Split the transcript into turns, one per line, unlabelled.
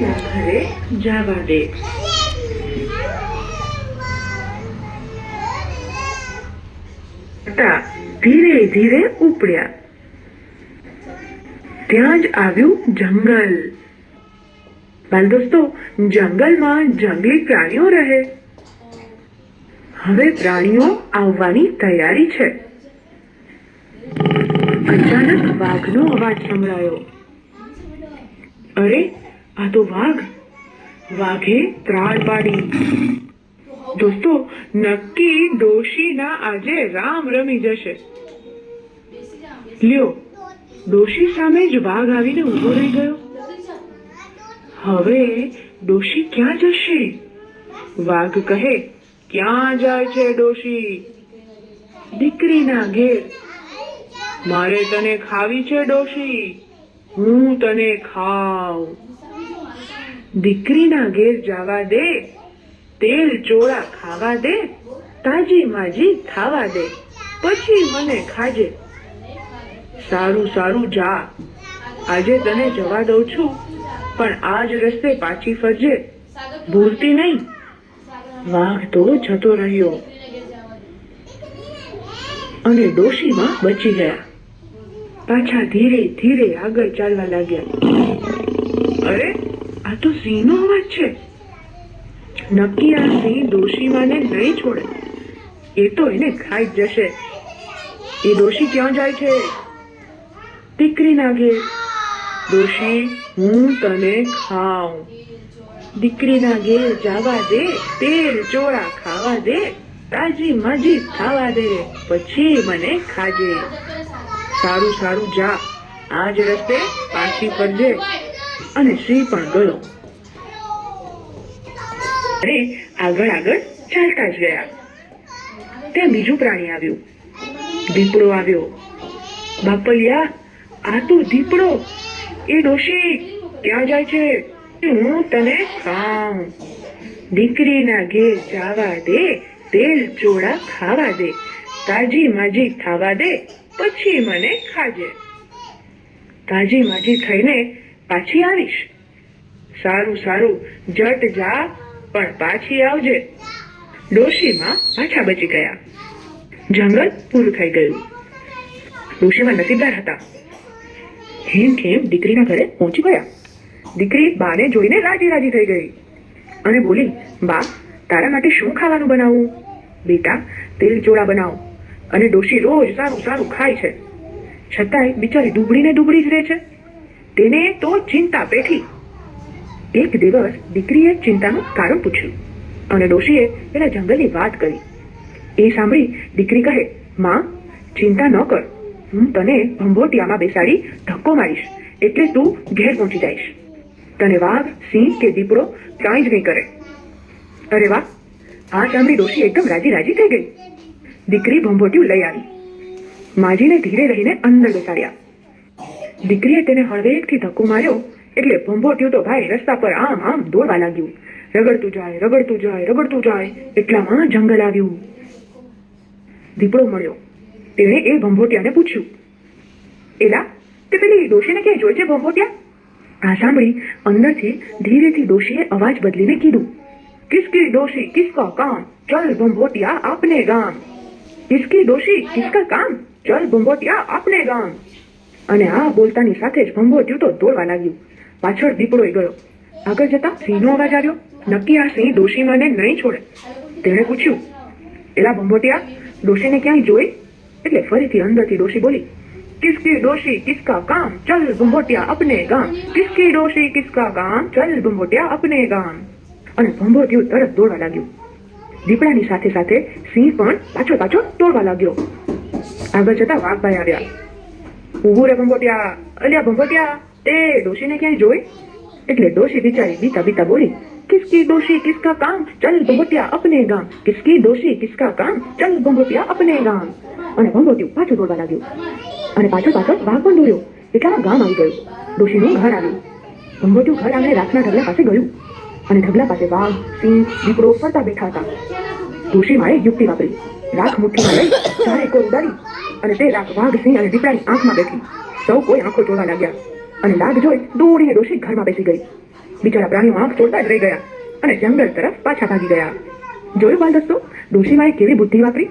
ડોશીના ઘરે જવા દે. ધીરે ધીરે ઉપડ્યા. ત્યાં જ આવ્યું જંગલ. બાલ દોસ્તો, જંગલમાં જંગલી પ્રાણીઓ રહે. હવે પ્રાણીઓ આવવાની તૈયારી છે. અચાનક વાઘનો અવાજ સંભળાયો. અરે, આ તો વાઘ! વાઘે ત્રાડ પાડી. દોસ્તો, નક્કી ડોશીના આજે રામ રમી જશે. લ્યો, ડોશી સામે જ વાઘ આવીને ઊભો રહી ગયો. હવે ડોશી ક્યાં જશે? વાઘ કહે, ક્યાં જાય છે ડોશી? દીકરીના ઘેર. મારે તને ખાવી છે ડોશી, હું તને ખાઉં. દીકરીના ઘેર જવા દે, તેલ ચોળા ખાવા દે, તાજી માજી થાવા દે, પછી મને ખાજે. સારું સારું, જા, આજે તને જવા દઉં છું, પણ આજ રસ્તે પાછી ફરજે, ભૂલતી નહીં. વાઘ તો જતો રહ્યો અને ડોશીમાં બચી ગયા. પાછા ધીરે ધીરે આગળ ચાલવા લાગ્યા. અરે, આ તો સિંહનો અવાજ છે. નક્કી આ સિંહ ડોશીમાને નહીં છોડે. એ તો એને ખાઈ જ જશે. એ ડોશી ક્યાં જાય છે? દીકરીના ઘેર. ડોશી, હું તને ખાઉં. દીકરીના ઘેર જવા દે, તેલ ચોળા ખાવા દે, તાજી માજી ખાવા દે, પછી મને ખાજે. સારું સારું, જા, આજ રસ્તે પાછી ફરજે. અને સિંહ પણ ગયો. અરે, આગળ આગળ ચાલતા જ ગયા. ત્યાં બીજું પ્રાણી આવ્યું. દીપડો આવ્યો. બાપલિયા, આ તો દીપડો. એ ડોશી ક્યાં જાય છે? હું તને ખાઉં. દીકરીના ઘેર જવા દે, તેલ ચોળા ખાવા દે, તાજી માજી ખાવા દે, પછી મને ખાજે. તાજી માજી થઈને પાછી આવીશ. સારું સારું, જટ જા, પણ પાછી આવજે. ડોશીમાં પાછા બચી ગયા. જંગલ પૂરું થઈ ગયું. ડોશીમાં નસીબદાર હતા. હેમ ખેમ દીકરીના ઘરે પહોંચી ગયા. દીકરી બાને જોઈને રાજી રાજી થઈ ગઈ અને બોલી, બા, તારા માટે શું ખાવાનું બનાવું? બેટા, તેલ ચોળા બનાવો. અને ડોશી રોજ સારું સારું ખાય છે, છતાંય બિચારી દુબળીને દુબળી જ રહે છે. તેને તો ચિંતા પેઠી. એક દિવસ દીકરીએ ચિંતાનું કારણ પૂછ્યું અને ડોશીએ પેલા જંગલની વાત કરી. એ સાંભળી દીકરી કહે, માં, ચિંતા ન કર, હું તને ભંભોટિયામાં બેસાડી ધક્કો મારીશ, એટલે તું ઘેર પહોંચી જઈશ. તને વાઘ, સિંહ કે દીપડો કાંઈ જ નહીં કરે. અરે વાહ! આ સાંભળી ડોશી એકદમ રાજી રાજી થઈ ગઈ. દીકરી ભંભોટિયું લઈ આવી. માજીને ધીરે રહીને અંદર બેસાડ્યા. દીકરીએ તેને હળવેકથી ધક્કો માર્યો એટલે ભંભોટિયું તો ભાઈ રસ્તા પર આમ આમ દોડવા લાગ્યું. રગડતું જાય, રગડતું જાય, રગડતું જાય. એટલામાં જંગલ આવ્યું. દીપડો મળ્યો. તેણે એ ભંભોટિયાને પૂછ્યું, એલા, તે પેલી ડોશીને ક્યાંય જોઈ છે ભંભોટિયા? આ સાંભળી અંદરથી ધીરેથી ડોશીએ અવાજ બદલીને કીધું, કિસકી ડોશી કિસકા કામ, ચલ ભંભોટિયા આપને ગામ. કિસકી ડોશી કિસકા કામ, ચલ ભંભોટિયા આપને ગામ. અને આ બોલતાની સાથે જ ભંભોટિયું તો દોડવા લાગ્યું. પાછળ દીપડો ગયો. આગળ જતા સિંહનો અવાજ આવ્યો. નક્કી આ સિંહ ડોશીમાને નહીં છોડે. તેણે પૂછ્યું, એલા ભંભોટિયા, ડોશીને ક્યાંય જોઈ? એટલે ફરીથી અંદરથી ડોશી બોલી, કિસકી ડોશી કિસકા કામ, ચલ ભંભોટિયા અપને ગામ. કિસકી ડોશી કિસકા કામ, ચલ ભંભોટિયા અપને ગામ. અને ભંભોટિયું તરત દોડવા લાગ્યું. દીપડાની સાથે સાથે સિંહ પણ પાછળ પાછળ દોડવા લાગ્યો. આગળ જતા વાઘભાઈ આવ્યા. ઊભું રે ભંભોટિયા, અલ્યા ભંભોટિયા, તે ડોશીને ક્યાંય જોઈ? એટલે ડોશી બિચારી બીતા બીતા બોલી, કિસકી ડોશી કિસકા કામ, ચલ ભંભોટિયા અપને ગામ. કિસકી ડોશી કિસકા કામ, ચલ ભંભોટિયા અપને ગામ. અને ભંભોટિયું પાછું દોડવા લાગ્યું. અને પાછળ પાછળ વાઘ પણ દોડ્યો. એટલામાં ગામ આવી ગયું. ડોશીનું ઘર આવ્યું. ભંભોટિયું ઘર આવીને રાખના ઢગલા પાસે ગયું અને ઢગલા પાસે વાઘ, સિંહ, દીપડો ફરતા બેઠા હતા. ડોશીમાએ યુક્તિ વાપરી. રાખ મુઠ્ઠીમાં લઈ ચારે કોર ઉડાડી અને તે રાખ વાઘ, સિંહ અને દીપડાની આંખમાં બેઠી. સૌ કોઈ આંખો જોવા લાગ્યા અને લાગ જોઈ દોડીને ડોશી ઘરમાં બેસી ગઈ. બિચારા પ્રાણીઓ આંખ છોડતા જ રહી ગયા અને જંગલ તરફ પાછા ભાગી ગયા. જોયું બાલ દોસ્તો, ડોશીમાએ કેવી બુદ્ધિ વાપરી.